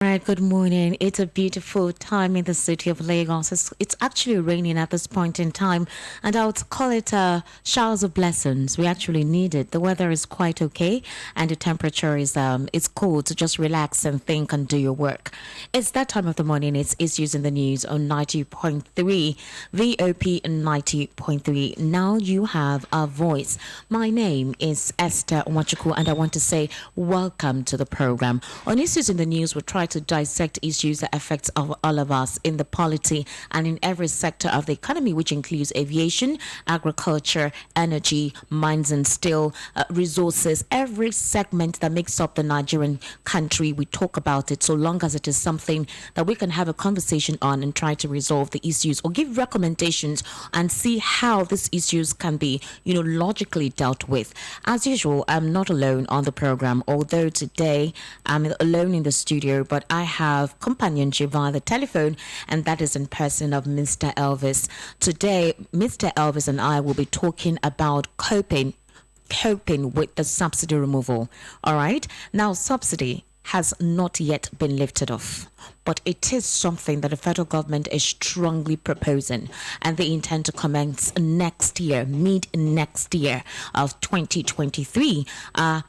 Right, good morning. It's a beautiful time in the city of Lagos. It's actually raining at this point in time, and I would call it showers of blessings. We actually need it. The weather is quite okay, and the temperature is it's cool to just relax and think and do your work. It's that time of the morning. It's issues in the news on 90.3 VOP 90.3. Now you have a voice. My name is Esther Wachuku, and I want to say welcome to the program. On issues in the news, we try to dissect issues that affect all of us in the polity and in every sector of the economy, which includes aviation, agriculture, energy, mines and steel, resources. Every segment that makes up the Nigerian country, we talk about it so long as it is something that we can have a conversation on and try to resolve the issues or give recommendations and see how these issues can be, logically dealt with. As usual, I'm not alone on the program, although today I'm alone in the studio, but I have companionship via the telephone, and that is in person of Mr. Elvis. Today, Mr. Elvis and I will be talking about coping with the subsidy removal. All right. Now, subsidy has not yet been lifted off, but it is something that the federal government is strongly proposing, and they intend to commence next year, mid next year of 2023.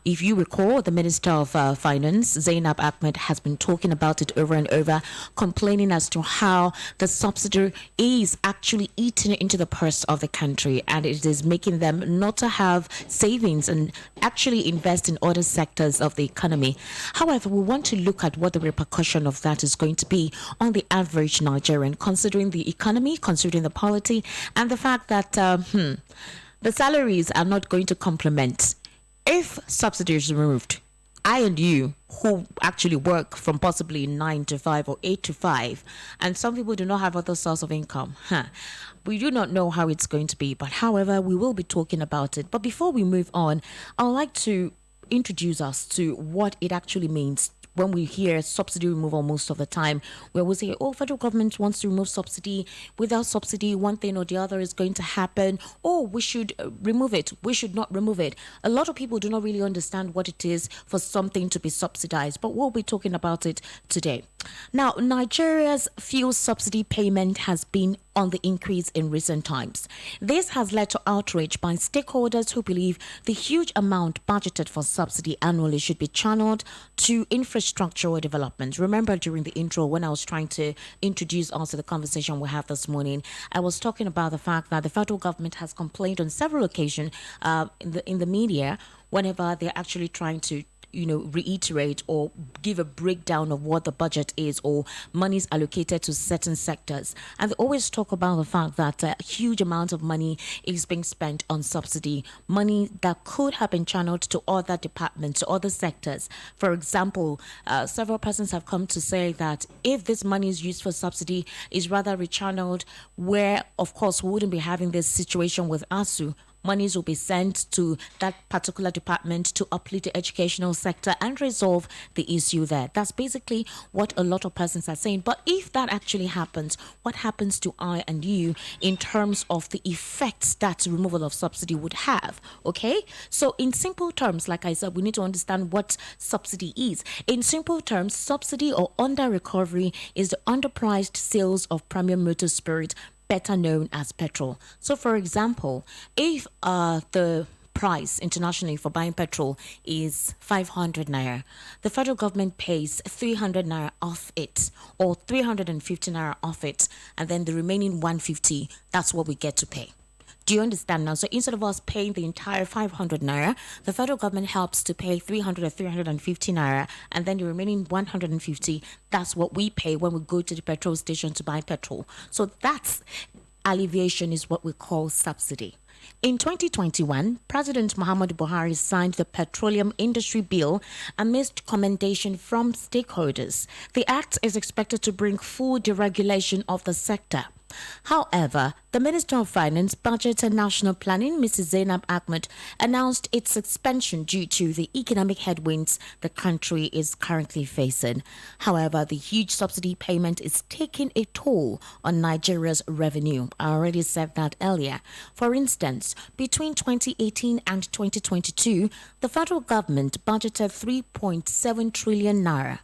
If you recall, the Minister of Finance, Zainab Ahmed, has been talking about it over and over, complaining as to how the subsidy is actually eating into the purse of the country, and it is making them not to have savings and actually invest in other sectors of the economy. However, we want to look at what the repercussion of that is going to be on the average Nigerian, considering the economy, considering the polity, and the fact that the salaries are not going to complement. If subsidy is removed, I and you who actually work from possibly 9 to 5 or 8 to 5, and some people do not have other source of income. We do not know how it's going to be, but however, we will be talking about it. But before we move on, I would like to introduce us to what it actually means when we hear subsidy removal most of the time, where we say, oh, federal government wants to remove subsidy. Without subsidy, one thing or the other is going to happen. Oh, we should remove it. We should not remove it. A lot of people do not really understand what it is for something to be subsidized, but we'll be talking about it today. Now, Nigeria's fuel subsidy payment has been on the increase in recent times. This has led to outrage by stakeholders who believe the huge amount budgeted for subsidy annually should be channeled to infrastructural development. Remember, during the intro, when I was trying to introduce us to the conversation we have this morning, I was talking about the fact that the federal government has complained on several occasions in the media whenever they're actually trying to reiterate or give a breakdown of what the budget is or monies allocated to certain sectors. And they always talk about the fact that a huge amount of money is being spent on subsidy, money that could have been channeled to other departments, to other sectors. For example, several persons have come to say that if this money is used for subsidy, is rather rechanneled where, of course, we wouldn't be having this situation with ASU. Monies will be sent to that particular department to uplift the educational sector and resolve the issue there. That's basically what a lot of persons are saying. But if that actually happens, what happens to I and you in terms of the effects that removal of subsidy would have? Okay? So in simple terms, like I said, we need to understand what subsidy is. In simple terms, subsidy or under recovery is the underpriced sales of premium motor spirit, better known as petrol. So, for example, if the price internationally for buying petrol is 500 naira, the federal government pays 300 naira off it or 350 naira off it, and then the remaining 150, that's what we get to pay. Do you understand now? So instead of us paying the entire 500 naira, the federal government helps to pay 300 or 350 naira, and then the remaining 150, that's what we pay when we go to the petrol station to buy petrol. So that's alleviation is what we call subsidy. In 2021, President Muhammadu Buhari signed the Petroleum Industry Bill amidst commendation from stakeholders. The act is expected to bring full deregulation of the sector. However, the Minister of Finance, Budget and National Planning, Mrs. Zainab Ahmed, announced its suspension due to the economic headwinds the country is currently facing. However, the huge subsidy payment is taking a toll on Nigeria's revenue. I already said that earlier. For instance, between 2018 and 2022, the federal government budgeted 3.7 trillion naira.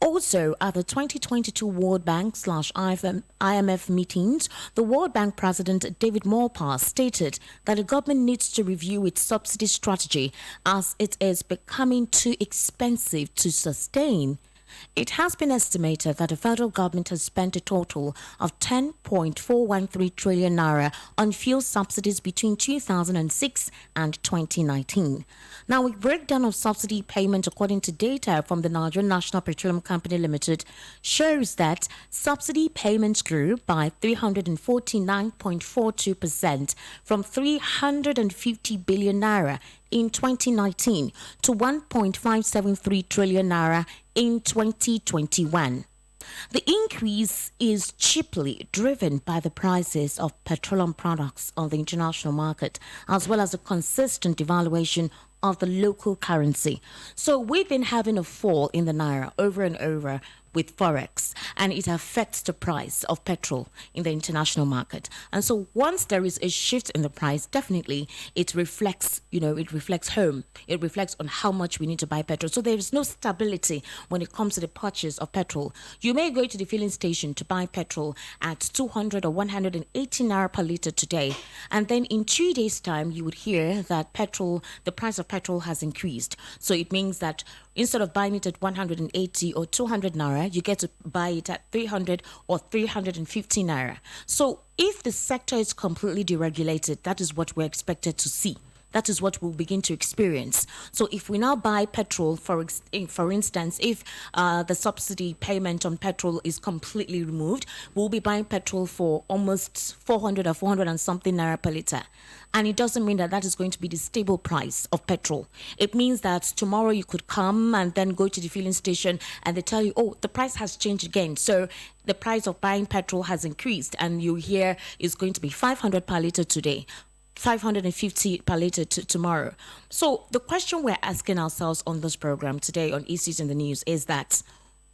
Also, at the 2022 World Bank slash IMF meetings, the World Bank President David Malpass stated that the government needs to review its subsidy strategy as it is becoming too expensive to sustain. It has been estimated that the federal government has spent a total of 10.413 trillion naira on fuel subsidies between 2006 and 2019. Now, a breakdown of subsidy payment according to data from the Nigerian National Petroleum Company Limited shows that subsidy payments grew by 349.42% from 350 billion naira in 2019 to 1.573 trillion naira in 2021. The increase is chiefly driven by the prices of petroleum products on the international market, as well as the consistent devaluation of the local currency. So we've been having a fall in the naira over and over with forex, and it affects the price of petrol in the international market. And so once there is a shift in the price, definitely it reflects, it reflects home. It reflects on how much we need to buy petrol. So there is no stability when it comes to the purchase of petrol. You may go to the filling station to buy petrol at 200 or 180 naira per liter today, and then in 2 days' time, you would hear that the price of petrol has increased. So it means that instead of buying it at 180 or 200 naira, you get to buy it at 300 or 350 naira. So if the sector is completely deregulated, that is what we're expected to see. That is what we'll begin to experience. So if we now buy petrol, for instance, if the subsidy payment on petrol is completely removed, we'll be buying petrol for almost 400 or 400 and something naira per liter. And it doesn't mean that that is going to be the stable price of petrol. It means that tomorrow you could come and then go to the filling station and they tell you, oh, the price has changed again. So the price of buying petrol has increased, and you hear it's going to be 500 per liter today, 550 per liter tomorrow. So the question we're asking ourselves on this program today on Issues in the News is that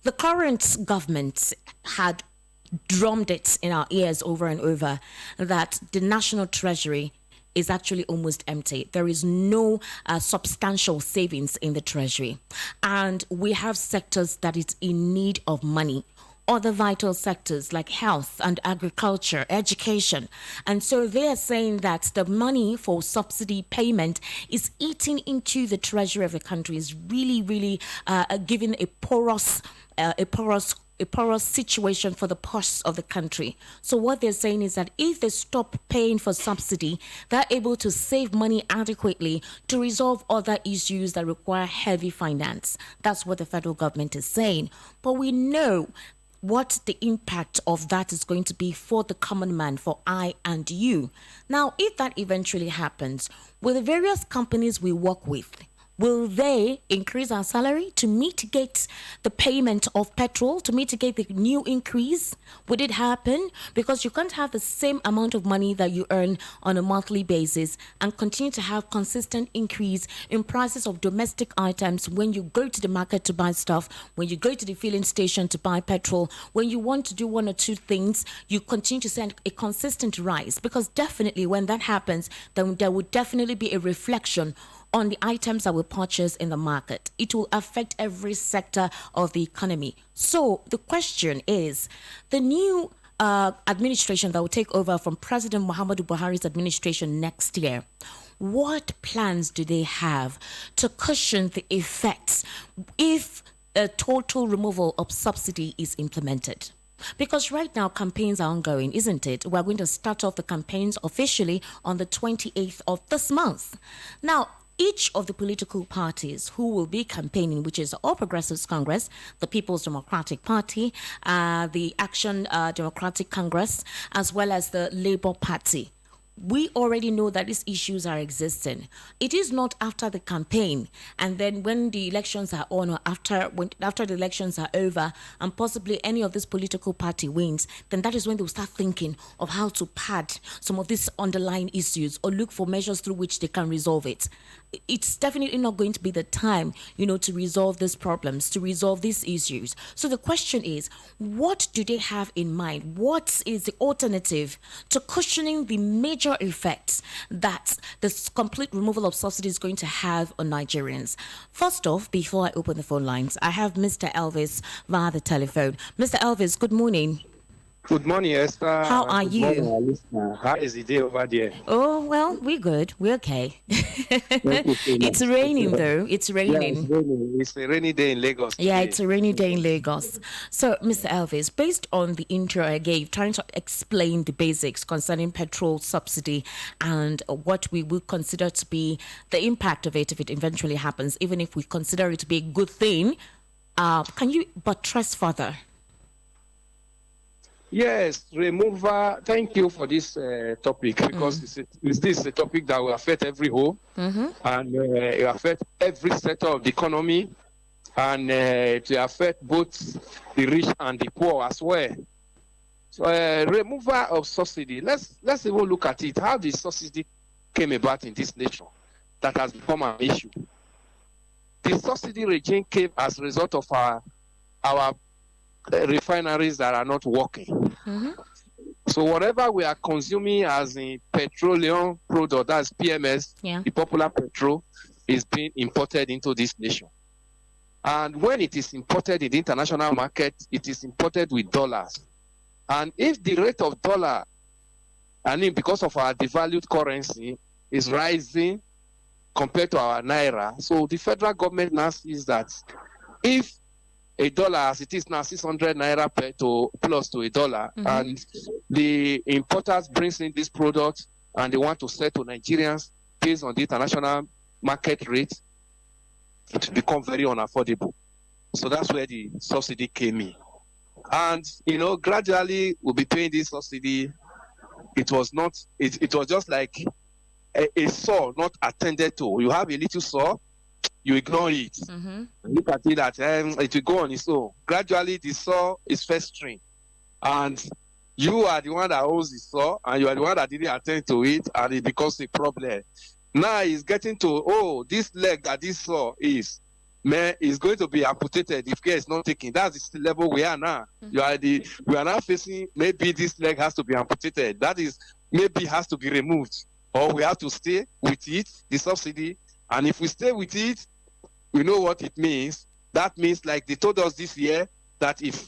the current government had drummed it in our ears over and over that the national treasury is actually almost empty. There is no substantial savings in the treasury. And we have sectors that is in need of money. Other vital sectors like health and agriculture, education. And so they are saying that the money for subsidy payment is eating into the treasury of the country, is really giving a porous situation for the purse of the country. So what they're saying is that if they stop paying for subsidy, they're able to save money adequately to resolve other issues that require heavy finance. That's what the federal government is saying. But we know what the impact of that is going to be for the common man, for I and you. Now, if that eventually happens, will the various companies we work with, will they increase our salary to mitigate the payment of petrol, to mitigate the new increase? Would it happen? Because you can't have the same amount of money that you earn on a monthly basis and continue to have consistent increase in prices of domestic items when you go to the market to buy stuff, when you go to the filling station to buy petrol, when you want to do one or two things, you continue to send a consistent rise. Because definitely when that happens, then there would definitely be a reflection on the items that we purchase in the market. It will affect every sector of the economy. So the question is, the new administration that will take over from President Muhammadu Buhari's administration next year, what plans do they have to cushion the effects if a total removal of subsidy is implemented? Because right now campaigns are ongoing, isn't it? We're going to start off the campaigns officially on the 28th of this month. Now, each of the political parties who will be campaigning, which is the All Progressives Congress, the People's Democratic Party, the Action Democratic Congress, as well as the Labour Party, we already know that these issues are existing. It is not after the campaign and then when the elections are on, or after the elections are over and possibly any of this political party wins, then that is when they'll start thinking of how to pad some of these underlying issues or look for measures through which they can resolve it. It's definitely not going to be the time, to resolve these problems, to resolve these issues. So the question is, what do they have in mind? What is the alternative to cushioning the major major effects that this complete removal of subsidy is going to have on Nigerians. First off, before I open the phone lines, I have Mr. Elvis via the telephone. Mr. Elvis, good morning. Good morning, Esther. How are Good you? morning, our listener. How is the day over there? Oh, well, we're good. We're okay. Thank you so much. It's raining, though. It's Yeah, raining. it's raining. It's a rainy day in Lagos Yeah, today. it's a rainy day in Lagos. So, Mr. Elvis, based on the intro I gave, trying to explain the basics concerning petrol subsidy and what we would consider to be the impact of it if it eventually happens, even if we consider it to be a good thing, can you buttress further? Yes, removal. Thank you for this topic because this is a topic that will affect every home and it will affect every sector of the economy and it will affect both the rich and the poor as well. So, removal of subsidy. Let's even look at it. How the subsidy came about in this nation that has become an issue. The subsidy regime came as a result of our refineries that are not working. So whatever we are consuming as a petroleum product, that's PMS, the popular petrol, is being imported into this nation. And when it is imported in the international market, it is imported with dollars. And if the rate of dollar, because of our devalued currency, is rising compared to our naira, so the federal government now sees that if a dollar as it is now 600 naira plus to a dollar, and the importers brings in this product and they want to sell to Nigerians based on the international market rate, it become very unaffordable. So that's where the subsidy came in. And gradually we'll be paying this subsidy. It was just like a saw not attended to. You have a little saw, you ignore it. Look at it that it will go on its own. Gradually, the saw is festering, and you are the one that owns the saw, and you are the one that didn't attend to it, and it becomes a problem. Now it's getting to this leg that this saw is going to be amputated if care is not taken. That's the level we are now. We are now facing maybe this leg has to be amputated. That is maybe has to be removed, or we have to stay with it, the subsidy. And if we stay with it, we know what it means. That means, like they told us this year, that if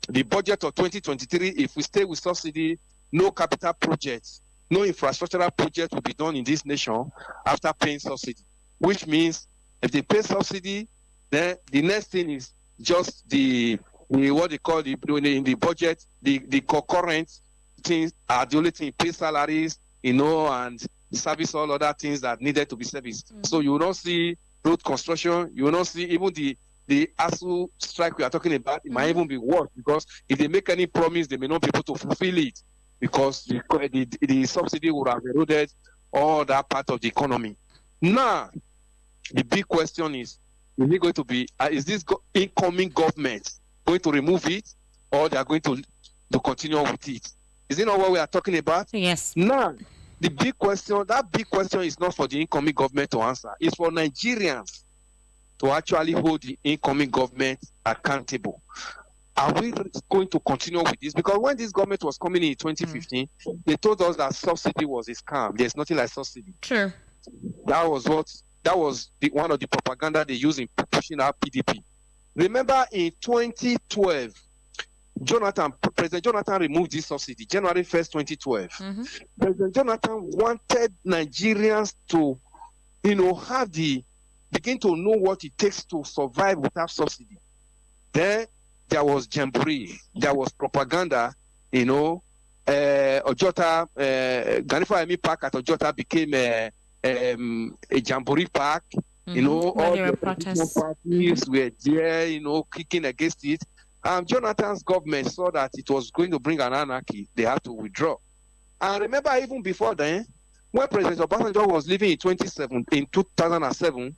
the budget of 2023, if we stay with subsidy, no capital projects, no infrastructural project will be done in this nation after paying subsidy. Which means if they pay subsidy, then the next thing is just the what they call in the budget, the concurrent things are the only thing, pay salaries, and service all other things that needed to be serviced. So you will not see road construction, you will not see even the ASU strike we are talking about. It might even be worse because if they make any promise, they may not be able to fulfill it because the subsidy would have eroded all that part of the economy. Now, the big question is it going to be, is this incoming government going to remove it, or they are going to continue with it? Is it not what we are talking about? Yes. Now, that big question is not for the incoming government to answer. It's for Nigerians to actually hold the incoming government accountable. Are we going to continue with this? Because when this government was coming in 2015, they told us that subsidy was a scam. There's nothing like subsidy. Sure. That was one of the propaganda they used in pushing out PDP. Remember in 2012, President Jonathan removed this subsidy, January 1st, 2012. President Jonathan wanted Nigerians to, begin to know what it takes to survive without subsidy. Then there was jamboree, there was propaganda, Ojota, Ganifa Emi Park at Ojota became a jamboree park, all the protests parties were there, kicking against it. Jonathan's government saw that it was going to bring an anarchy. They had to withdraw. And remember, even before then, when President Obasanjo was living in 2007,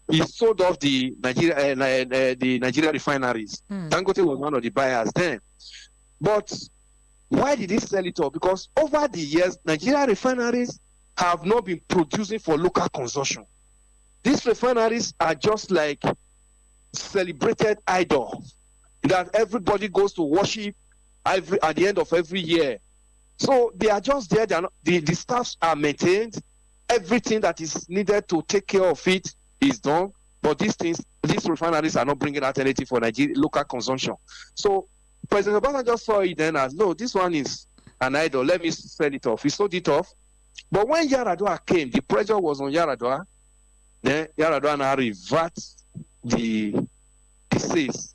he sold off the Nigeria refineries. Dangote was one of the buyers then. But why did he sell it off? Because over the years, Nigeria refineries have not been producing for local consumption. These refineries are just like celebrated idols that everybody goes to worship at the end of every year. So they are just there. They are not, the staffs are maintained. Everything that is needed to take care of it is done. But these refineries are not bringing out anything for Nigeria local consumption. So President Obama just saw it then as, no, this one is an idol. Let me sell it off. He sold it off. But when Yaradua came, the pressure was on Yaradua. Then Yaradua now reverts the sales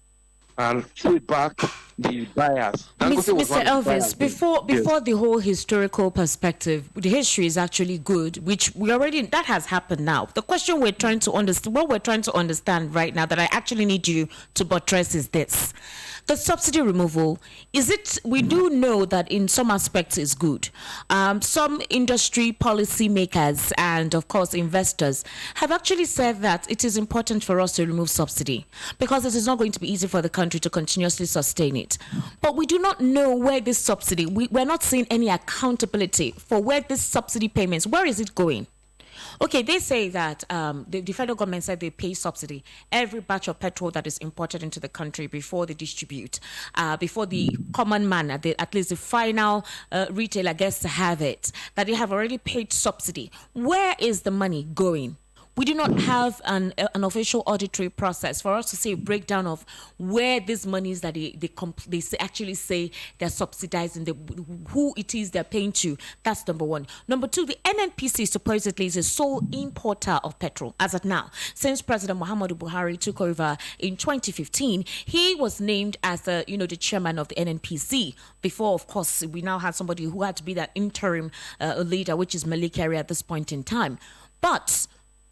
and put back the buyers. Mr. Elvis, before the whole historical perspective, the history is actually good, which that has happened now. The question we're trying to understand, what we're trying to understand right now that I actually need you to buttress is this. The subsidy removal, we do know that in some aspects is good. Some industry policy makers and of course investors have actually said that it is important for us to remove subsidy because it is not going to be easy for the country to continuously sustain it. But we do not know where this subsidy, we're not seeing any accountability for where this subsidy payments, where is it going? Okay, they say that the federal government said they pay subsidy every batch of petrol that is imported into the country before they distribute, before the common man, at least the final retailer gets to have it, that they have already paid subsidy. Where is the money going? We do not have an official auditory process for us to see a breakdown of where these monies that they actually say they're subsidizing, who it is they're paying to. That's number one. Number two, the NNPC supposedly is a sole importer of petrol as of now. Since President Muhammadu Buhari took over in 2015, he was named as the chairman of the NNPC. Before, of course, we now had somebody who had to be that interim leader, which is Malik Kyari at this point in time. But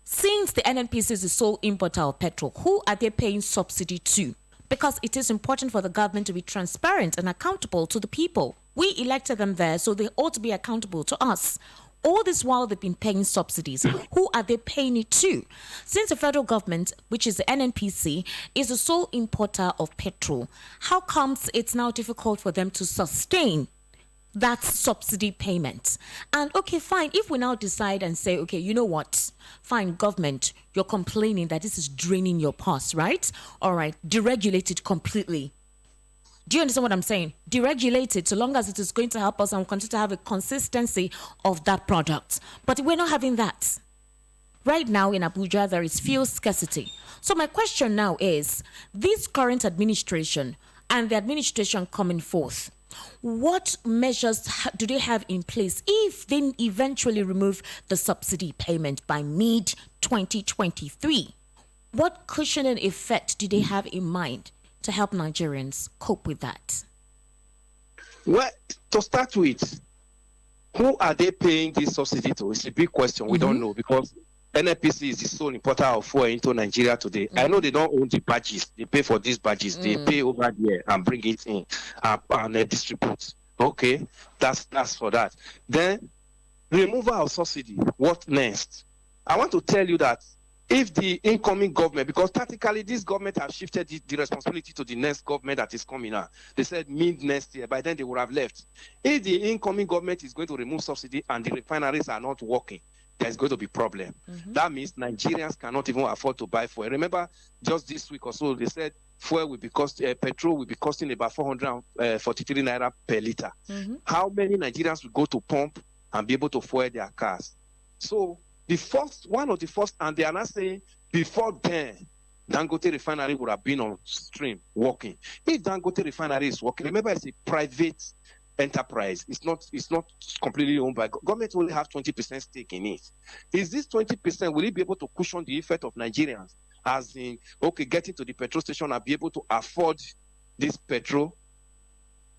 since the NNPC is the sole importer of petrol, who are they paying subsidy to? Because it is important for the government to be transparent and accountable to the people. We elected them there, so they ought to be accountable to us. All this while they've been paying subsidies. Who are they paying it to? Since the federal government, which is the NNPC, is the sole importer of petrol, how comes it's now difficult for them to sustain that subsidy payment? And okay, fine, if we now decide and say, okay, you know what, fine, government, you're complaining that this is draining your purse, right? All right, deregulate it completely. Do you understand what I'm saying? Deregulate it so long as it is going to help us and continue to have a consistency of that product. But we're not having that. Right now in Abuja, there is fuel scarcity. So my question now is, this current administration and the administration coming forth, what measures do they have in place if they eventually remove the subsidy payment by mid-2023? What cushioning effect do they have in mind to help Nigerians cope with that? Well, to start with, who are they paying this subsidy to? It's a big question. We don't know because NNPC is the sole importer of fuel into Nigeria today. I know they don't own the badges. They pay for these badges. They pay over there and bring it in and distribute. Okay, that's for that. Then removal of subsidy. What next? I want to tell you that if the incoming government, because tactically this government has shifted the responsibility to the next government that is coming out. They said mid next year. By then they would have left. If the incoming government is going to remove subsidy and the refineries are not working, there's going to be problem. That means Nigerians cannot even afford to buy fuel. Remember, just this week or so, they said fuel will be petrol will be costing about 443 naira per liter. How many Nigerians will go to pump and be able to fuel their cars? So one of the first, and they are not saying before then, Dangote refinery would have been on stream working. If Dangote refinery is working, remember it's a private enterprise. It's not completely owned by government. Only have 20% stake in it. Is this 20%, will it be able to cushion the effect of Nigerians, as in getting to the petrol station and be able to afford this petrol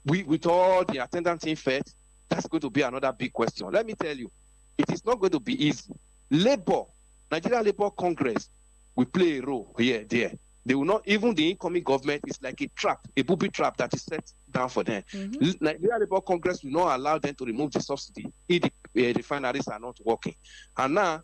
with all the attendant effect? That's going to be another big question. Let me tell you, it is not going to be easy. Nigeria Labour Congress will play a role here, there. They will not, even the incoming government is like a trap, a booby trap that is set down for them. Nigeria Labour Congress will not allow them to remove the subsidy if the refineries are not working. And now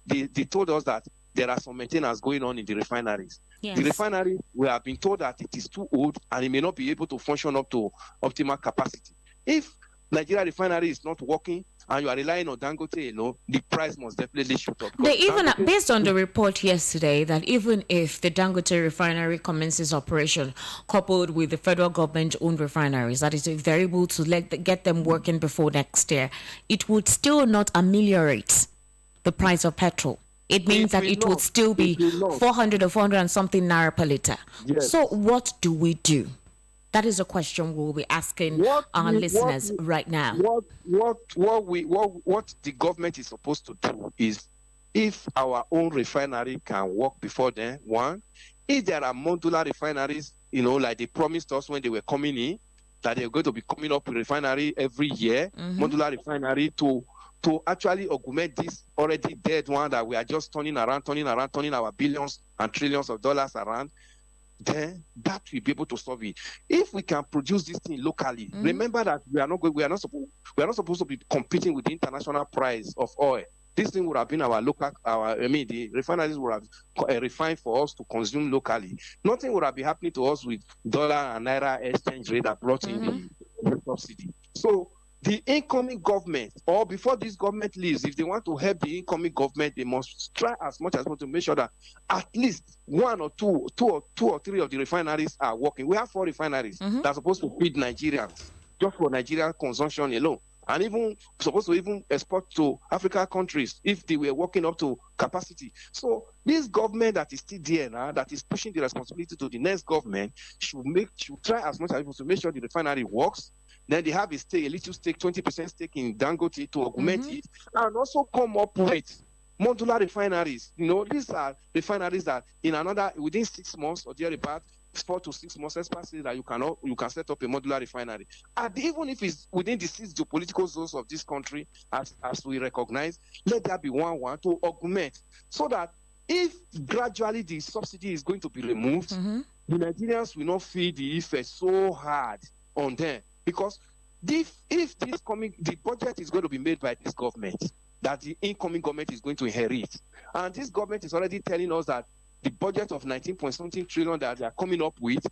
they told us that there are some maintenance going on in the refineries. Yes. The refinery, we have been told that it is too old and it may not be able to function up to optimal capacity. If Nigeria refinery is not working and you are relying on Dangote alone, the price must definitely shoot up. They even, based on the report yesterday, that even if the Dangote refinery commences operation, coupled with the federal government-owned refineries, that is, if they're able to get them working before next year, it would still not ameliorate the price of petrol. It means that it would still be 400 or 400 and something naira per liter. Yes. So what do we do? That is a question we'll be asking our listeners right now. What the government is supposed to do is, if our own refinery can work before then, one, if there are modular refineries, like they promised us when they were coming in, that they're going to be coming up with refinery every year, modular refinery to actually augment this already dead one that we are just turning our billions and trillions of dollars around, then that will be able to solve it. If we can produce this thing locally, remember that we are not supposed to be competing with the international price of oil. This thing would have been the refineries would have refined for us to consume locally. Nothing would have been happening to us with dollar and naira exchange rate that brought in the subsidy. So the incoming government, or before this government leaves, if they want to help the incoming government, they must try as much as possible to make sure that at least one or two or three of the refineries are working. We have 4 refineries that are supposed to feed Nigerians, just for Nigerian consumption alone, and even supposed to even export to African countries if they were working up to capacity. So this government that is still there now, that is pushing the responsibility to the next government, should try as much as possible to make sure the refinery works. Then they have a little stake, 20% stake in Dangote to augment it, and also come up with modular refineries. These are refineries that within 6 months or thereabout, 4 to 6 months, experts say that you can set up a modular refinery. And even if it's within the 6 geopolitical zones of this country, as we recognize, let there be one to augment, so that if gradually the subsidy is going to be removed, the Nigerians will not feel the effect so hard on them. Because if the budget is going to be made by this government, that the incoming government is going to inherit, and this government is already telling us that the budget of 19-point-something trillion that they are coming up with,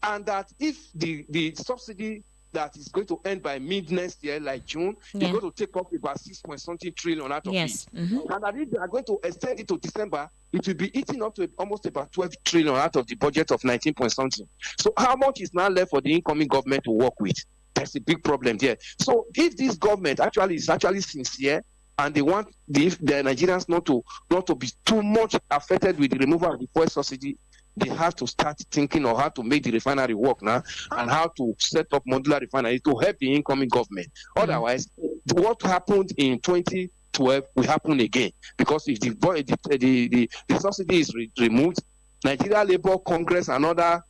and that if the subsidy that is going to end by mid next year, like June, is going to take up about 6-point-something trillion out of it. And that if they are going to extend it to December, it will be eating up to almost about 12 trillion out of the budget of 19-point-something. So how much is now left for the incoming government to work with? That's a big problem there. So if this government is actually sincere, and they want the Nigerians not to be too much affected with the removal of the fuel subsidy, they have to start thinking of how to make the refinery work now, and how to set up modular refinery to help the incoming government. Otherwise, what happened in 2012 will happen again, because if the subsidy is removed, Nigeria Labour Congress and other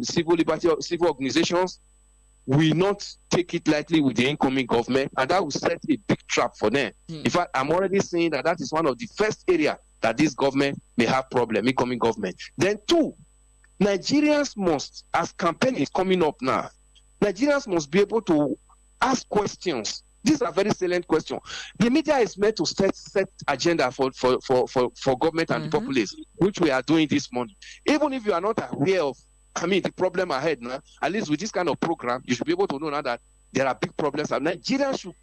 civil organizations will not take it lightly with the incoming government, and that will set a big trap for them. In fact, I'm already saying that is one of the first areas that this government may have problem, incoming government. Then 2, Nigerians must, as campaign is coming up now, Nigerians must be able to ask questions. These are very salient questions. The media is meant to set agenda for government and the populace, which we are doing this morning. Even if you are not aware of the problem ahead now, at least with this kind of program, you should be able to know now that there are big problems. And Nigerians should,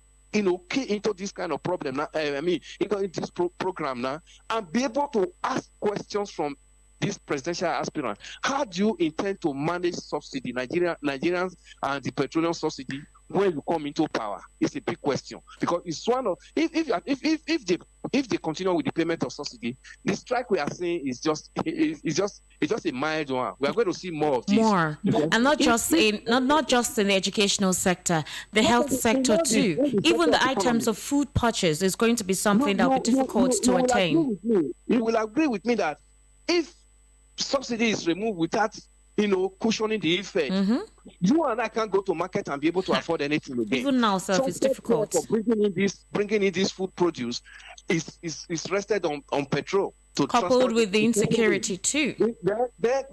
key into this kind of problem now, into this program now, and be able to ask questions from this presidential aspirant. How do you intend to manage subsidy, Nigerians and the petroleum subsidy, when you come into power? It's a big question, because it's one of, if they continue with the payment of subsidy, the strike we are seeing is just a mild one. We are going to see more of this. And not just in the educational sector, the health sector too. Even the items of food purchase is going to be something that will be difficult to attain. You will agree with me that if subsidy is removed without cushioning the effect, you and I can't go to market and be able to afford anything again. Even now, sir, it's difficult. For bringing in this food produce is rested on petrol. Coupled with the insecurity too. Then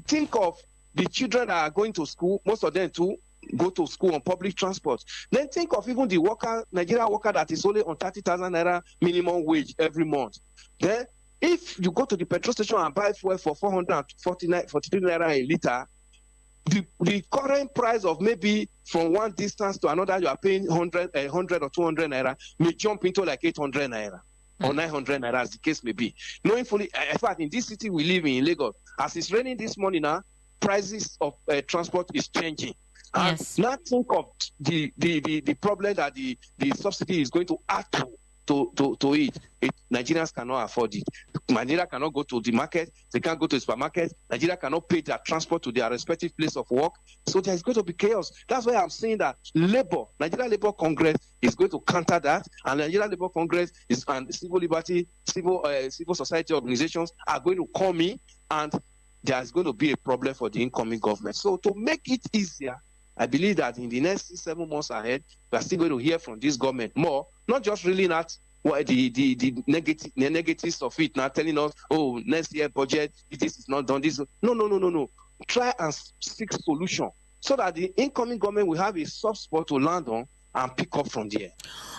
think of the children that are going to school, most of them too go to school on public transport. Then think of even the Nigerian worker that is only on 30,000 naira minimum wage every month. Then if you go to the petrol station and buy fuel for 443 naira a liter, the current price of maybe from one distance to another, you are paying 100 or 200 naira, may jump into like 800 naira or 900 naira, as the case may be. Knowing fully, in fact, in this city we live in Lagos, as it's raining this morning now, prices of transport is changing. And now think of the problem that the subsidy is going to add to it. Nigerians cannot afford it. Nigeria cannot go to the market. They can't go to the supermarket. Nigeria cannot pay their transport to their respective place of work. So there's going to be chaos. That's why I'm saying that Nigeria Labour Congress is going to counter that, and Nigeria Labour Congress and civil liberty, civil society organizations are going to come in, and there's going to be a problem for the incoming government. So to make it easier, I believe that in the next 7 months ahead, we are still going to hear from this government more, not just really at what the negatives of it, now telling us, oh, next year budget, this is not done. This no. Try and seek solution so that the incoming government will have a soft spot to land on and pick up from there.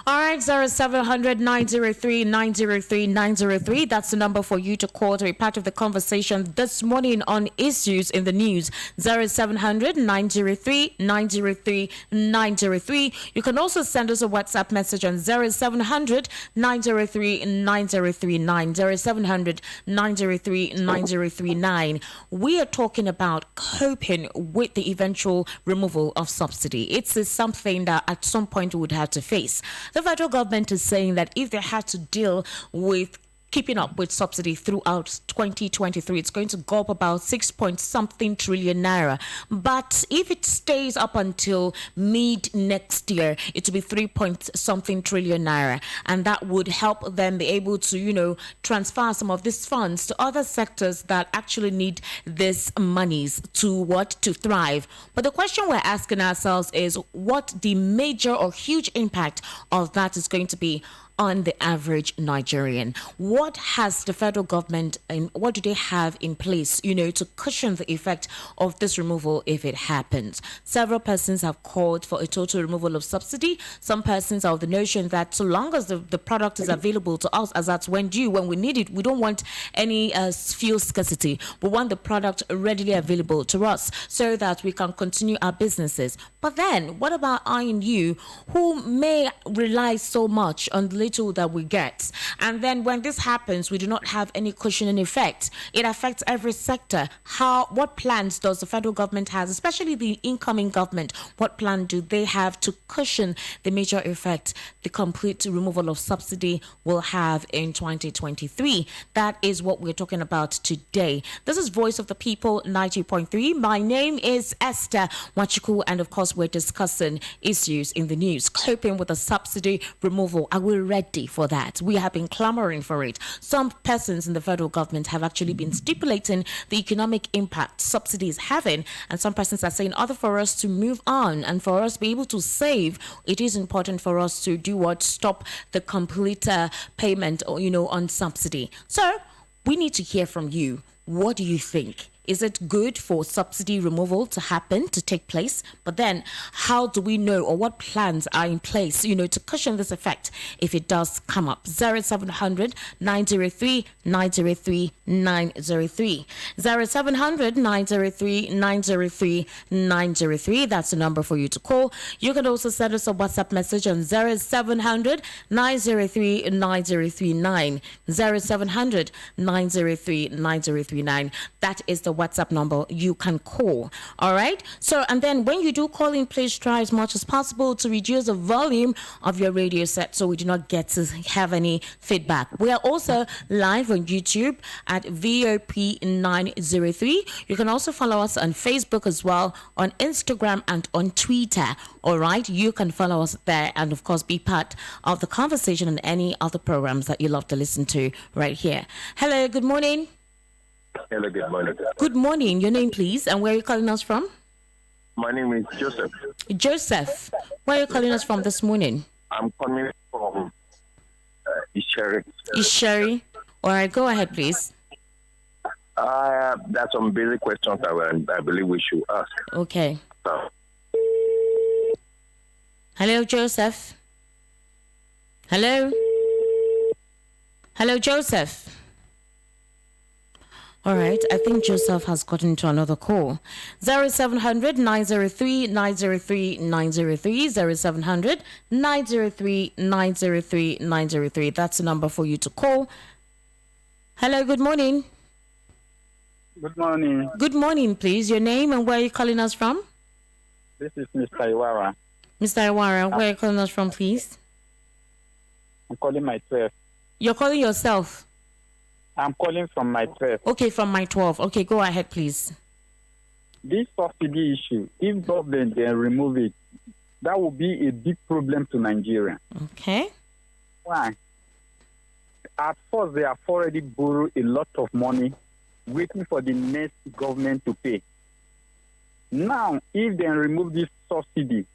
All right, 0700 903 903 903. That's the number for you to call to be part of the conversation this morning on issues in the news. 0700 903 903 903. You can also send us a WhatsApp message on 0700 903 9039. 0700 903 9039. We are talking about coping with the eventual removal of subsidy. It's something that at some point we would have to face. The federal government is saying that if they had to deal with keeping up with subsidy throughout 2023, it's going to go up about 6-point-something trillion naira. But if it stays up until mid next year, it will be 3-point-something trillion naira. And that would help them be able to, transfer some of these funds to other sectors that actually need these monies to thrive. But the question we're asking ourselves is what the major or huge impact of that is going to be on the average Nigerian. What has the federal government and what do they have in place, to cushion the effect of this removal if it happens? Several persons have called for a total removal of subsidy. Some persons are of the notion that so long as the product is available to us as that's when we need it, we don't want any fuel scarcity. We want the product readily available to us so that we can continue our businesses. But then, what about I and you who may rely so much on the little that we get? And then when this happens, we do not have any cushioning effect. It affects every sector. What plans does the federal government have, especially the incoming government? What plan do they have to cushion the major effect the complete removal of subsidy will have in 2023? That is what we're talking about today. This is Voice of the People 90.3. My name is Esther Wachiku, and of course we're discussing issues in the news, coping with the subsidy removal. Are we ready for that? We have been clamoring for it. Some persons in the federal government have actually been stipulating the economic impact subsidy is having, and some persons are saying, in order for us to move on and for us to be able to save, it is important for us to do what? Stop the complete payment, on subsidy. So we need to hear from you. What do you think? Is it good for subsidy removal to happen, to take place? But then how do we know, or what plans are in place, to cushion this effect if it does come up? 0700 903 903 903. 0700 903 903 903. That's the number for you to call. You can also send us a WhatsApp message on 0700 903 9039. 0700 903 9039. That is the WhatsApp number you can call. All right. So, and then when you do call in, please try as much as possible to reduce the volume of your radio set so we do not get to have any feedback. We are also live on YouTube at VOP903. You can also follow us on Facebook as well, on Instagram and on Twitter. All right. You can follow us there and of course be part of the conversation on any of the programs that you love to listen to right here. Hello. Good morning. Hello, good morning. Good morning. Your name, please, and where are you calling us from? My name is Joseph. Joseph, where are you calling us from this morning? I'm coming from Isheri. Isheri. All right, go ahead, please. That's some basic questions that I believe we should ask. Okay. Hello, Joseph. Hello? Hello, Joseph. All right, I think Joseph has gotten into another call. 0700 903 903 903 0700 903 903 903. That's the number for you to call. Hello, good morning. Good morning. Good morning, please. Your name and where are you calling us from? This is Mr. Iwara. Mr. Iwara, where are you calling us from, please? I'm calling my 12. You're calling yourself? I'm calling from my 12. Okay, from my 12. Okay, go ahead, please. This subsidy issue, if government then remove it, that will be a big problem to Nigeria. Okay. Why? At first, they have already borrowed a lot of money, waiting for the next government to pay. Now, if they remove this subsidy,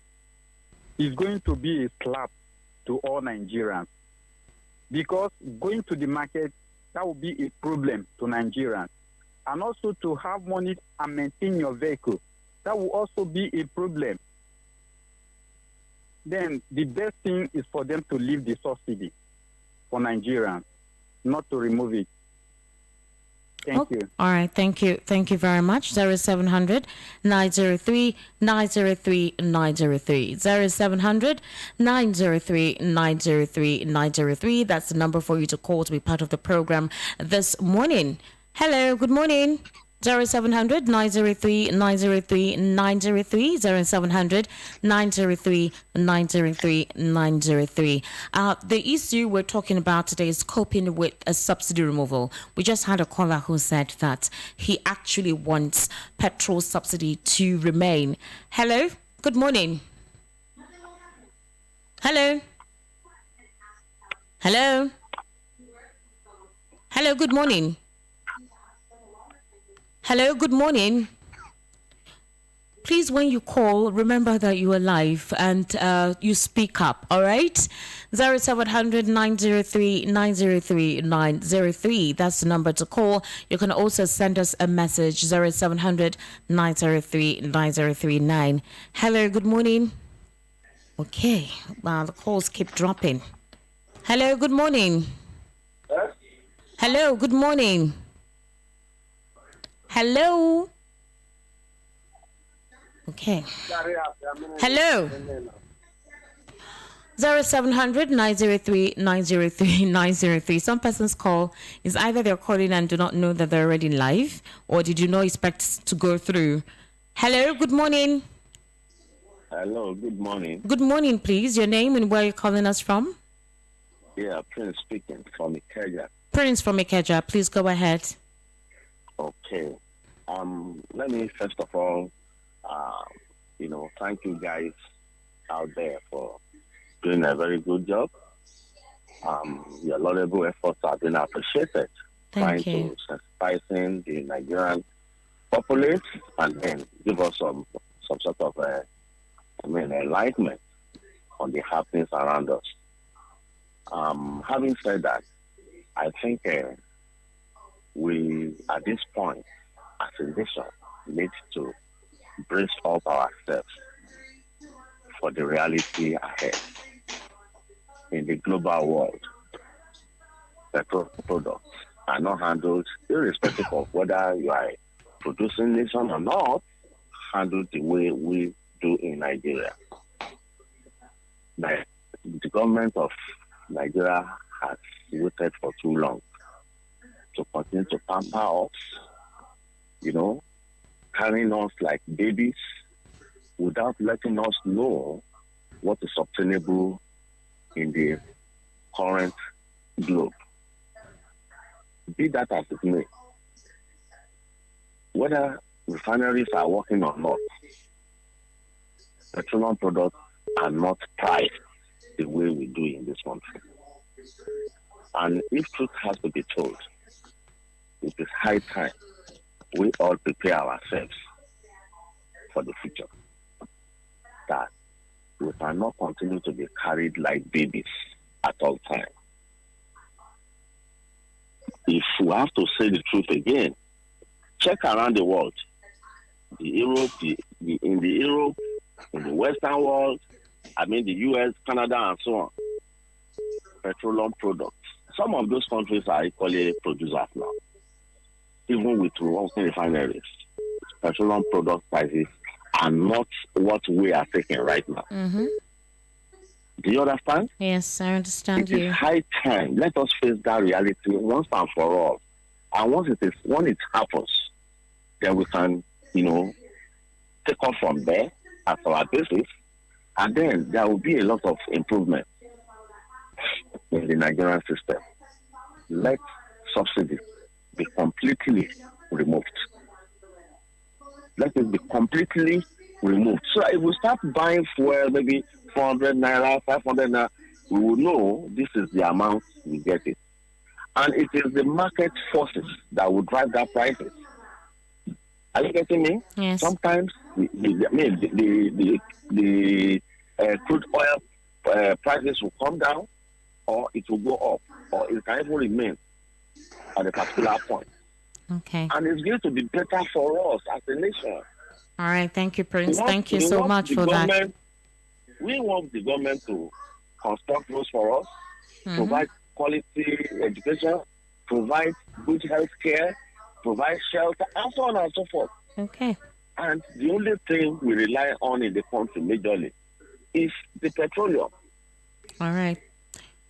it's going to be a slap to all Nigerians. Because going to the market, that will be a problem to Nigerians. And also to have money and maintain your vehicle, that will also be a problem. Then the best thing is for them to leave the subsidy for Nigerians, not to remove it. Thank you. All right, thank you. Thank you very much. 0700 903 903 903. 0700 903 903 903. That's the number for you to call to be part of the program this morning. Hello, good morning. 0700 903 903 903 0700 903 903 903. The issue we're talking about today is coping with a subsidy removal. We just had a caller who said that he actually wants petrol subsidy to remain. Hello, good morning. Hello. Hello. Hello, good morning. Hello, good morning. Please, when you call, remember that you are live and you speak up, all right? 0700 903 903 903. That's the number to call. You can also send us a message, 0700 903 9039. Hello, good morning. Okay, wow, the calls keep dropping. Hello, good morning. Hello, good morning. Hello. Okay. Hello. 0700 903 903 903. Some person's call is either they're calling and do not know that they're already live, or did you not expect to go through? Hello, good morning. Hello, good morning. Good morning, please. Your name and where you're calling us from? Yeah, Prince speaking from Ikeja. Prince from Ikeja, please go ahead. Okay. Let me first of all, thank you guys out there for doing a very good job. Your laudable efforts have been appreciated. Thank you. Trying to sensitize the Nigerian populace and then give us some sort of enlightenment on the happenings around us. Having said that, I think we, at this point, as a nation, need to brace up ourselves for the reality ahead. In the global world, petrol products are not handled, irrespective of whether you are a producing nation or not, handled the way we do in Nigeria. The government of Nigeria has waited for too long to continue to pamper us, carrying us like babies without letting us know what is obtainable in the current globe. Be that as it may, whether refineries are working or not, petroleum products are not priced the way we do in this country. And if truth has to be told, it is high time we all prepare ourselves for the future. That we cannot continue to be carried like babies at all times. If we have to say the truth again, check around the world. In the Western world, the US, Canada, and so on, petroleum products. Some of those countries are equally producers now. even with working refineries, petroleum product prices are not what we are taking right now. Mm-hmm. Do you understand? Yes, I understand It you. is high time. Let us face that reality once and for all. And when it happens, then we can, take off from there as our basis, and then there will be a lot of improvement in the Nigerian system. Let subsidy be completely removed. Let it be completely removed. So if we start buying fuel, maybe 400 naira, 500 naira, we will know this is the amount we get it. And it is the market forces that will drive that prices. Are you getting me? Yes. Sometimes the crude oil prices will come down, or it will go up, or it can even remain at a particular point. Okay. And it's going to be better for us as a nation. All right. Thank you, Prince. Thank you so much for that. We want the government to construct roads for us, provide quality education, provide good health care, provide shelter, and so on and so forth. Okay. And the only thing we rely on in the country majorly is the petroleum. All right.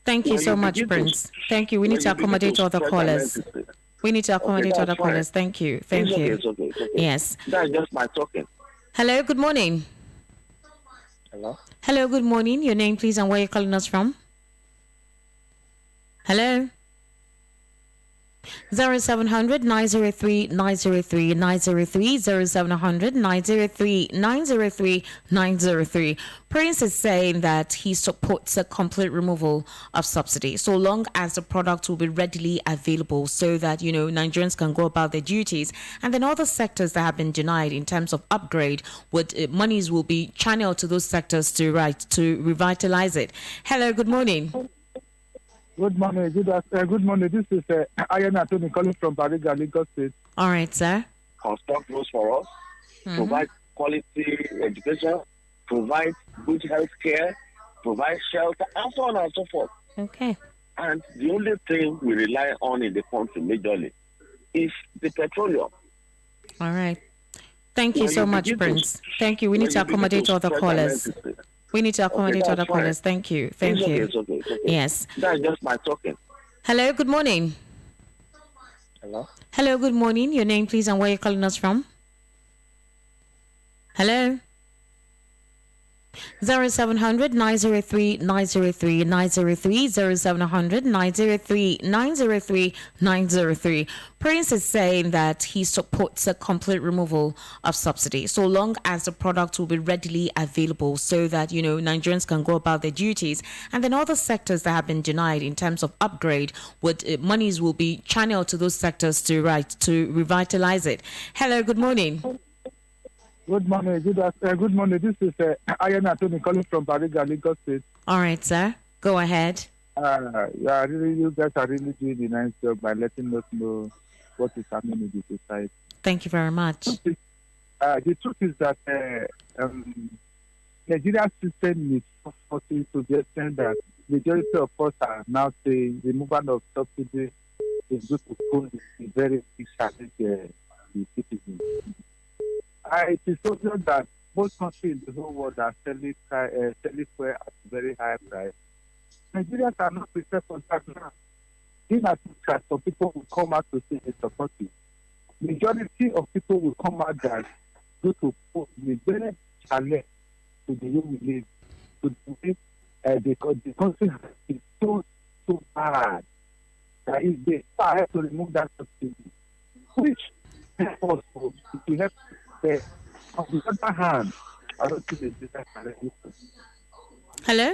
Thank you so much, Prince. Thank you. We need to accommodate other callers. We need to accommodate other callers. Thank you. Thank you. It's okay. Yes. That's just my talking. Hello. Good morning. Hello. Hello. Good morning. Your name, please, and where you're calling us from. Hello. 0700 903 903 903 0700 903 903 903. Prince is saying that he supports a complete removal of subsidy so long as the product will be readily available so that Nigerians can go about their duties, and then other sectors that have been denied in terms of upgrade monies will be channeled to those sectors to revitalize it. Hello, good morning. Good morning. Good morning. This is Ian Anthony calling from Bariga, Lagos State. All right, sir. Construct roads for us, provide quality education, provide good health care, provide shelter, and so on and so forth. Okay. And the only thing we rely on in the country majorly is the petroleum. All right. Thank you so much, Prince. Thank you. We need to accommodate other callers. We need to accommodate other callers. Thank you. Thank you. It's okay. Yes. That's just my talking. Hello, good morning. Hello. Hello, good morning. Your name, please, and where you're calling us from. Hello. 0700 903 903 903 0700 903 903 903. Prince is saying that he supports a complete removal of subsidy so long as the product will be readily available so that Nigerians can go about their duties, and then other sectors that have been denied in terms of upgrade monies will be channeled to those sectors to revitalize it. Hello, good morning. Good morning. Good morning. This is Ian Anthony calling from Bariga, Lagos State. All right, sir. Go ahead. You guys are really doing a nice job by letting us know what is happening in the society. Thank you very much. The truth is that Nigerian system is forcing to the extent that majority of us are now saying the movement of subsidy is good to pose a very big challenge the citizens. It is obvious that most countries in the whole world are selling fuel at a very high price. Nigerians are not prepared for that now. In as much as some people will come out to say they support it, majority of people will come out that go to pose a very challenge to the way we live, to the way the country is so bad that if they have to remove that subsidy, which helps us to help. On the other hand, I don't think it's challenge. Hello?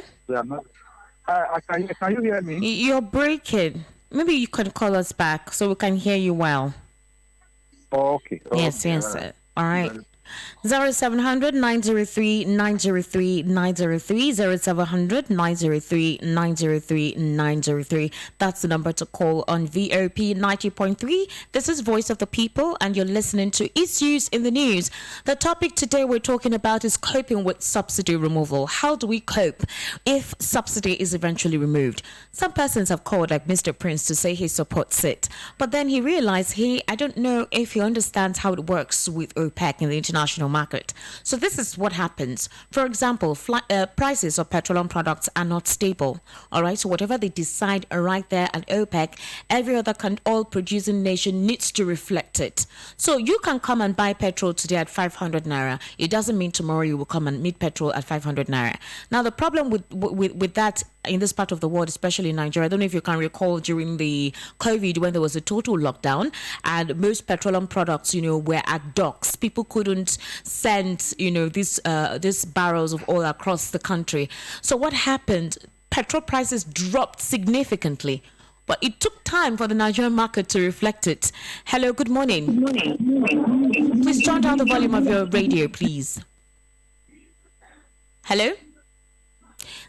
Can you hear me? You're breaking. Maybe you can call us back so we can hear you well. Okay. Yes. All right. 0700 903 903 903 0700 903 903 903. That's the number to call on VOP 90.3. This is Voice of the People, and you're listening to Issues in the News. The topic today we're talking about is coping with subsidy removal. How do we cope if subsidy is eventually removed? Some persons have called, like Mr. Prince, to say he supports it, but then he realized I don't know if he understands how it works with OPEC in the international market. So this is what happens. For example, prices of petroleum products are not stable. All right, so whatever they decide right there at OPEC, every other oil producing nation needs to reflect it. So you can come and buy petrol today at 500 naira. It doesn't mean tomorrow you will come and meet petrol at 500 naira. Now the problem with that in this part of the world, especially in Nigeria, I don't know if you can recall during the COVID when there was a total lockdown and most petroleum products, were at docks. People couldn't send, these barrels of oil across the country. So what happened? Petrol prices dropped significantly, but it took time for the Nigerian market to reflect it. Hello, good morning. Good morning. Please turn down the volume of your radio, please. Hello?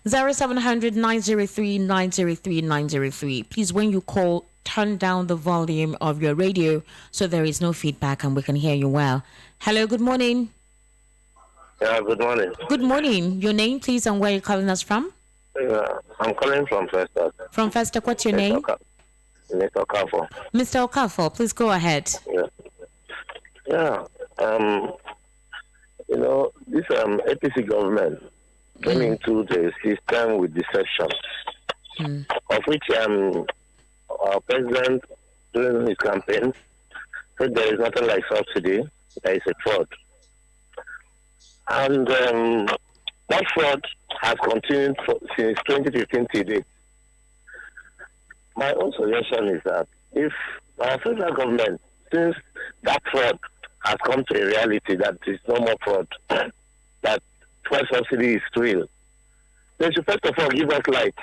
0700 903 903 903. Please, when you call, turn down the volume of your radio so there is no feedback and we can hear you well. Hello, good morning. Yeah, good morning. Good morning. Your name, please, and where you're calling us from? I'm calling from Festac. From Festac, what's your name? Mr. Okafor. Mr. Okafor, please go ahead. Yeah. This APC government came into the system with deception, of which our president, during his campaign, said there is nothing like subsidy, there is a fraud. And that fraud has continued since 2015 to date. My own suggestion is that if our federal government, since that fraud has come to a reality that there is no more fraud, that fuel subsidy is real, they should first of all give us light.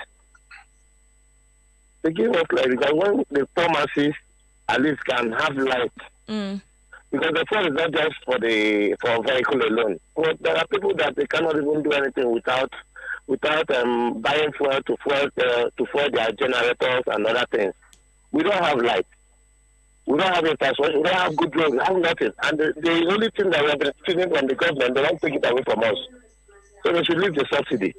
They give us light because when the poor masses at least can have light. Because the phone is not just for vehicle alone. But there are people that they cannot even do anything without buying fuel to fuel their generators and other things. We don't have light. We don't have infrastructure. We don't have good roads. We have nothing. And the only thing that we have been receiving from the government, they don't take it away from us. So they should leave the subsidy.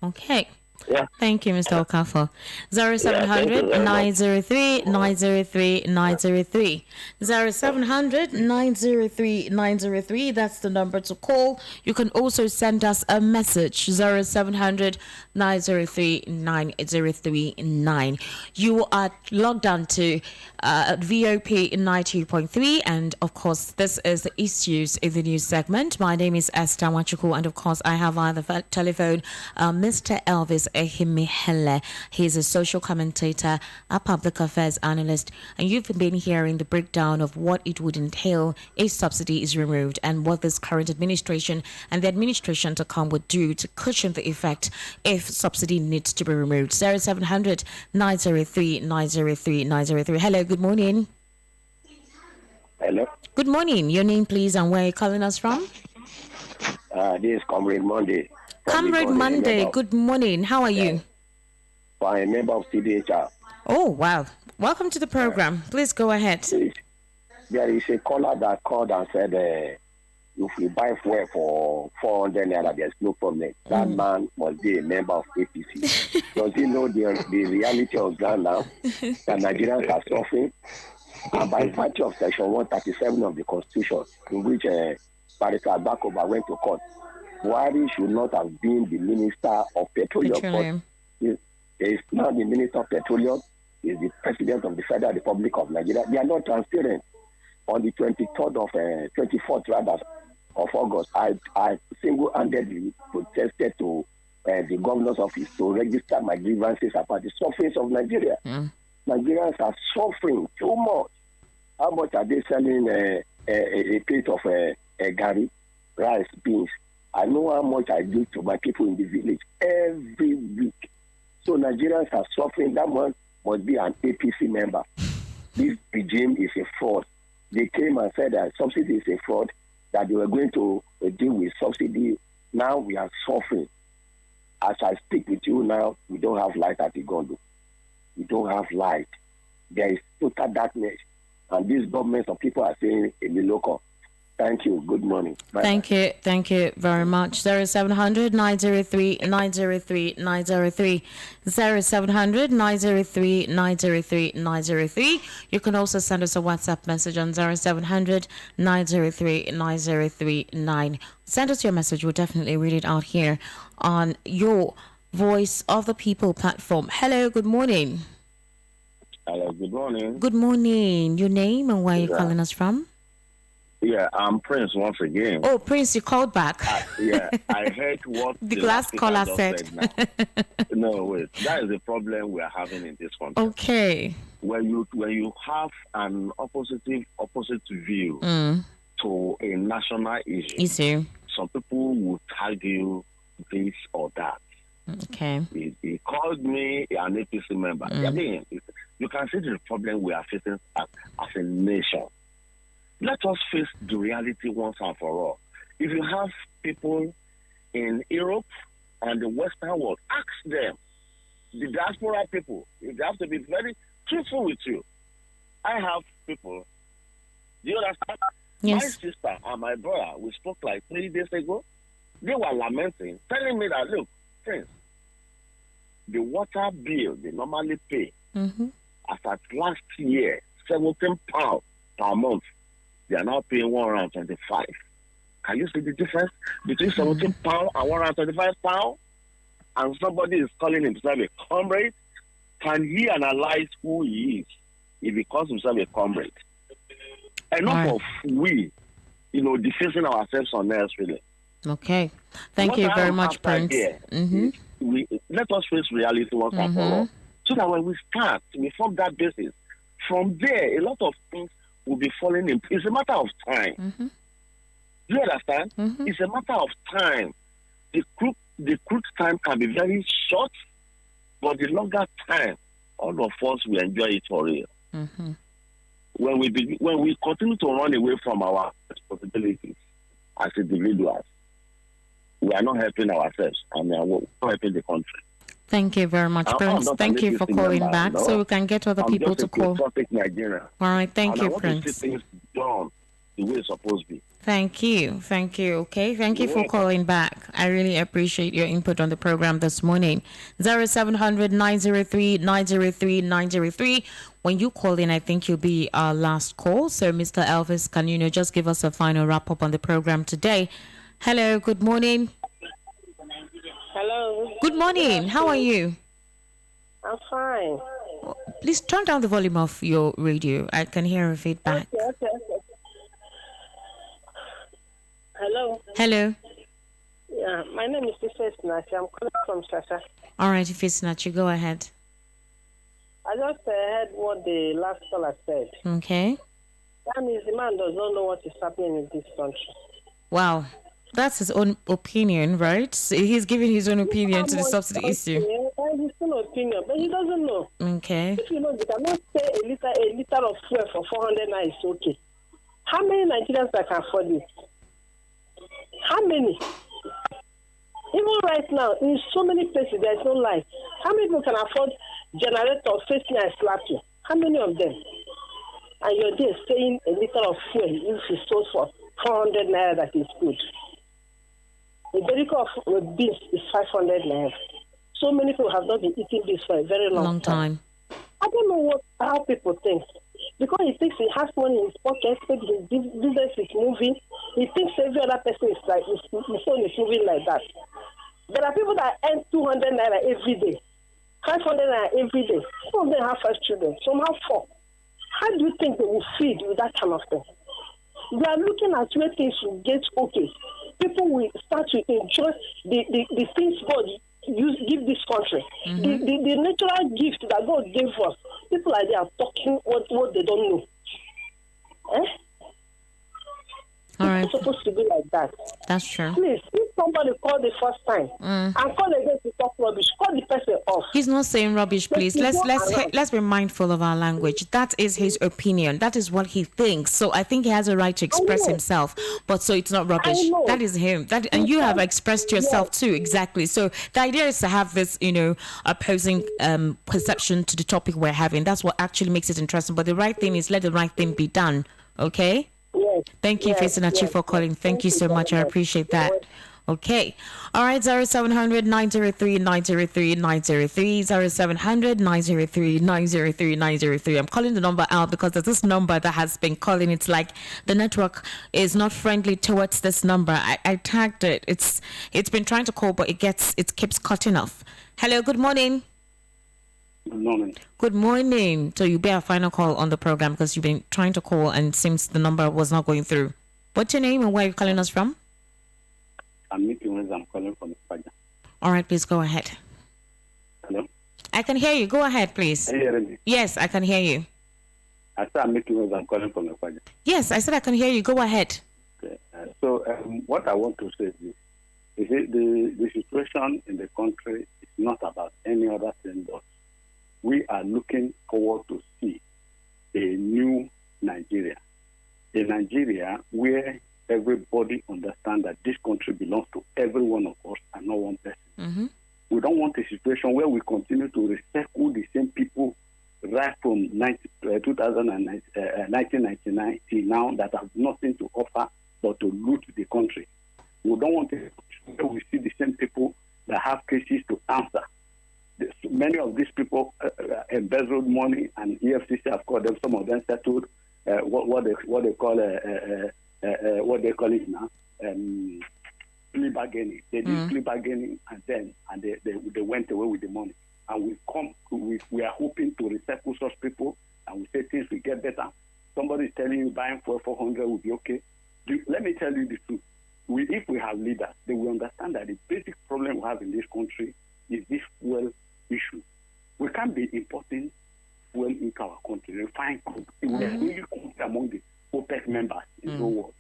Okay. Yeah. Thank you, Mr. Okafor. 0700 903 903 903. 0700 903 903. That's the number to call. You can also send us a message. 0700 903 9039. You are logged on to VOP 90.3, and of course, this is the Issues in the News segment. My name is Esther Wachuku, and of course, I have on the telephone Mr. Elvis Ehimihele. He's a social commentator, a public affairs analyst, and you've been hearing the breakdown of what it would entail if subsidy is removed and what this current administration and the administration to come would do to cushion the effect if subsidy needs to be removed. 0700 903 903 903. Hello, good morning. Hello. Good morning. Your name, please, and where are you calling us from? This is Comrade Monday. Comrade Monday, good morning. How are you? I'm a member of CDHR. Oh, wow. Welcome to the program. Please go ahead. There is a caller that called and said, if we buy fuel for 400 naira, there's no problem. That man must be a member of APC. Does he know the reality of that now? That Nigerians are suffering? And by virtue of Section 137 of the Constitution, in which Barrister Abakoba went to court, Buhari should not have been the Minister of Petroleum. But he is now the Minister of Petroleum. He is the President of the Federal Republic of Nigeria. They are not transparent. On the 24th of August, I single-handedly protested to the governor's office to register my grievances about the sufferings of Nigeria. Nigerians are suffering too much. How much are they selling a plate of gari, rice, beans? I know how much I give to my people in the village every week. So Nigerians are suffering. That one must be an APC member. This regime is a fraud. They came and said that subsidy is a fraud. that they were going to deal with subsidy. Now we are suffering. As I speak with you now, we don't have light at Igondo. We don't have light. There is total darkness. And this government, some people are saying in the local. Thank you. Good morning. Bye. Thank you. Thank you very much. 0700 903 903 903. 0700 903 903 903. You can also send us a WhatsApp message on 0700 903 9039. Send us your message. We'll definitely read it out here on your Voice of the People platform. Hello, good morning. Hello, good morning. Good morning. Your name and where you're calling us from? Yeah, I'm Prince once again. Oh, Prince, you called back. I heard what the last caller said. No, wait. That is the problem we are having in this country. Okay. When you have an opposite view to a national issue, some people will tag you this or that. Okay. He called me an APC member. I mean, you can see the problem we are facing as a nation. Let us face the reality once and for all. If you have people in Europe and the Western world, ask them, the diaspora people, they have to be very truthful with you. I have people, do you understand? Yes. My sister and my brother, we spoke like 3 days ago. They were lamenting, telling me that, look, friends, the water bill they normally pay, as at last year, £17 per month, they are now paying £125. Can you see the difference between £17 and £125? And somebody is calling himself a comrade. Can he analyze who he is if he calls himself a comrade? Enough of we, defacing ourselves unnecessarily. Okay. Thank you very much, Prince. Let us face reality once and for all. So that when we start, we form that basis. From there, a lot of things will be falling in. It's a matter of time. Do you understand? It's a matter of time. The crook time can be very short, but the longer time, all of us will enjoy it for real. When we continue to run away from our responsibilities as individuals, we are not helping ourselves and we are not helping the country. Thank you very much, Prince. Thank you for calling back so we can get other people to call. Nigeria. All right, thank you, Prince. I want to see things done the way it's supposed to be. Thank you. Okay, thank you for calling back. I really appreciate your input on the program this morning. 0700 903 903 903. When you call in, I think you'll be our last call. So, Mr. Elvis, can you just give us a final wrap up on the program today? Hello, good morning. Hello. Good morning. How are you? I'm fine. Please turn down the volume of your radio. I can hear a feedback. Okay. Hello. Hello. Yeah, my name is Ifesnachi. I'm calling from Sasa. All right, Ifesnachi, go ahead. I just heard what the last caller said. Okay. That means the man does not know what is happening in this country. Wow. That's his own opinion, right? So he's giving his own opinion to the subsidy issue. His own opinion, but he doesn't know. Okay. If you know, you cannot say a liter of fuel for 400 naira is okay. How many Nigerians can afford it? How many? Even right now, in so many places, there is no light. How many people can afford generator facing and slapping? How many of them? And you're there saying a liter of fuel if it's sold for 400 naira that is good. A barrel of beans is 500 naira. So many people have not been eating this for a very long time. I don't know how people think. Because he thinks he has money in his pocket, maybe his business is moving. He thinks every other person is like his phone is moving like that. There are people that earn 200 naira every day, 500 naira every day. Some of them have 5 children, some have 4. How do you think they will feed with that kind of thing? We are looking at where things will get okay. People will start to enjoy the things God give this country. The natural gift that God gave us. People are there talking what they don't know. All right. It's supposed to be like that. That's true. Please, if somebody call the first time and call again to talk rubbish, call the person off. He's not saying rubbish, please. Let's be mindful of our language. That is his opinion. That is what he thinks. So I think he has a right to express himself. But so it's not rubbish. That is him. And you have expressed yourself too. Exactly. So the idea is to have this, opposing perception to the topic we're having. That's what actually makes it interesting. But the right thing is let the right thing be done. Okay. Yes. Thank you, Fisinachi, for calling. Thank you so much. I appreciate that. Okay. All right. 0700 903 903 903 0700 903 903 903. I'm calling the number out because there's this number that has been calling. It's like the network is not friendly towards this number. I tagged it. It's been trying to call, but it keeps cutting off. Hello. Good morning. Good morning. Good morning. So you'll be our final call on the program because you've been trying to call and it seems the number was not going through. What's your name and where are you calling us from? I'm calling from Ipaja. All right, please go ahead. Hello? I can hear you. Go ahead, please. Can you hear me? Yes, I can hear you. I said I'm calling from Ipaja. Yes, I said I can hear you. Go ahead. Okay. So what I want to say is the situation in the country is not about any other thing, but we are looking forward to see a new Nigeria. A Nigeria where everybody understands that this country belongs to every one of us and not one person. Mm-hmm. We don't want a situation where we continue to recycle the same people right from 1999 till now that have nothing to offer but to loot the country. We don't want a situation where we see the same people that have cases to answer. Many of these people embezzled money, and EFCC have called them. Some of them settled what they call it now, plea bargaining. They did plea bargaining, and they went away with the money. And we are hoping to recycle such people, and we say things will get better. Somebody is telling you buying for 400 will be okay. Let me tell you the truth. If we have leaders, they will understand that the basic problem we have in this country is this fuel issue. We can't be importing fuel into our country, refined crude. We are really among the OPEC members in the world.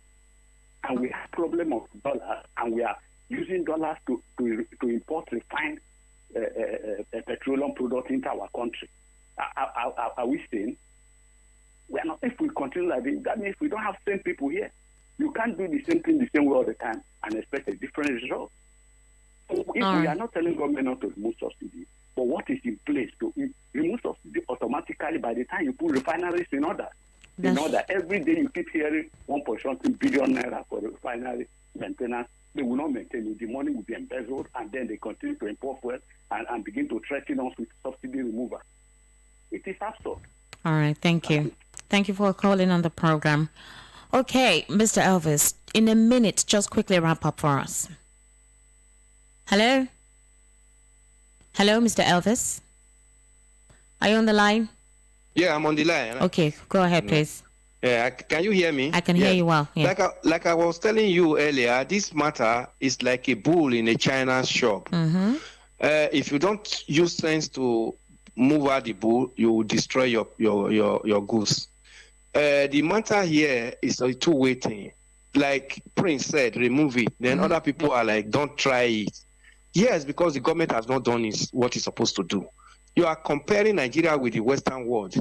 And we have problem of dollars, and we are using dollars to import refined petroleum products into our country. Are we saying? We are not. If we continue like this, that means we don't have same people here. You can't do the same thing the same way all the time and expect a different result. So if we are not telling government not to remove subsidy, but what is in place to remove subsidy automatically by the time you put refineries in order? Every day you keep hearing 1.something billion naira for the refinery maintenance. They will not maintain it. The money will be embezzled, and then they continue to import fuel and begin to threaten us with subsidy removal. It is absurd. All right, thank you. Thank you for calling on the program. Okay, Mr. Elvis, in a minute, just quickly wrap up for us. Hello? Hello, Mr. Elvis? Are you on the line? Yeah, I'm on the line. Okay, go ahead, please. Yeah, can you hear me? I can hear you well. Yeah. Like I was telling you earlier, this matter is like a bull in a China shop. Mm-hmm. If you don't use sense to move out the bull, you will destroy your goose. The matter here is a two-way thing. Like Prince said, remove it. Then other people are like, don't try it. Yes, because the government has not done what it's supposed to do. You are comparing Nigeria with the Western world.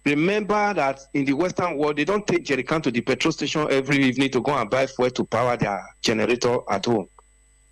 Remember that in the Western world, they don't take jerrycan to the petrol station every evening to go and buy fuel to power their generator at home.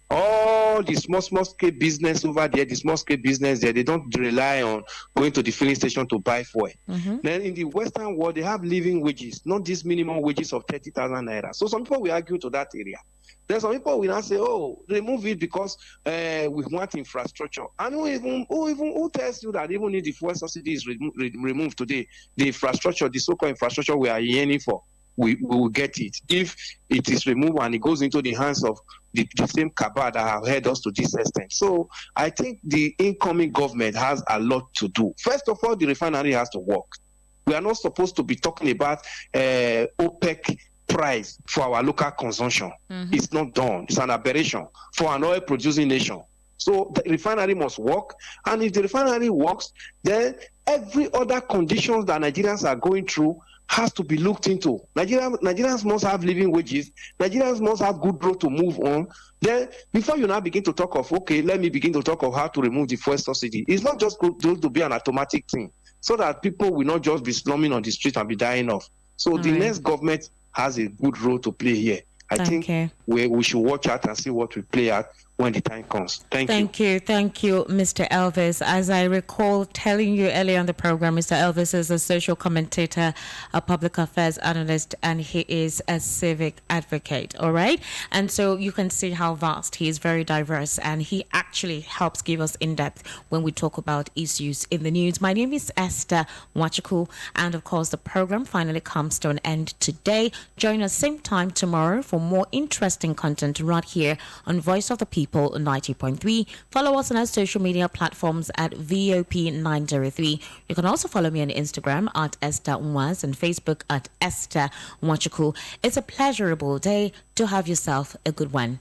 All the small scale business over there, they don't rely on going to the filling station to buy fuel. Mm-hmm. Then in the Western world, they have living wages, not these minimum wages of 30,000 naira. So some people will argue to that area. Then some people will now say, "Oh, remove it because we want infrastructure." And who tells you that even if the fuel subsidy is removed today, the infrastructure, the so-called infrastructure we are yearning for, we will get it. If it is removed and it goes into the hands of the same cabal that have held us to this extent. So I think the incoming government has a lot to do. First of all, the refinery has to work. We are not supposed to be talking about OPEC price for our local consumption. Mm-hmm. It's not done. It's an aberration for an oil-producing nation. So the refinery must work, and if the refinery works, then every other conditions that Nigerians are going through has to be looked into. Nigerians must have living wages. Nigerians must have good road to move on. Then, before you now begin to talk of, okay, let me begin to talk of how to remove the fuel subsidy. It's not just going to be an automatic thing, so that people will not just be slumming on the street and be dying off. So the next government has a good role to play here. I think we should watch out and see what we play out when the time comes. Thank you. Thank you, Mr. Elvis. As I recall telling you earlier on the program, Mr. Elvis is a social commentator, a public affairs analyst, and he is a civic advocate. All right. And so you can see how vast he is, very diverse, and he actually helps give us in depth when we talk about issues in the news. My name is Esther Wachuku, and of course, the program finally comes to an end today. Join us same time tomorrow for more interesting content right here on Voice of the People 90.3. Follow us on our social media platforms at VOP903. You can also follow me on Instagram at Esther Nwaz and Facebook at Esther Wachuku. It's a pleasurable day. Do have yourself a good one.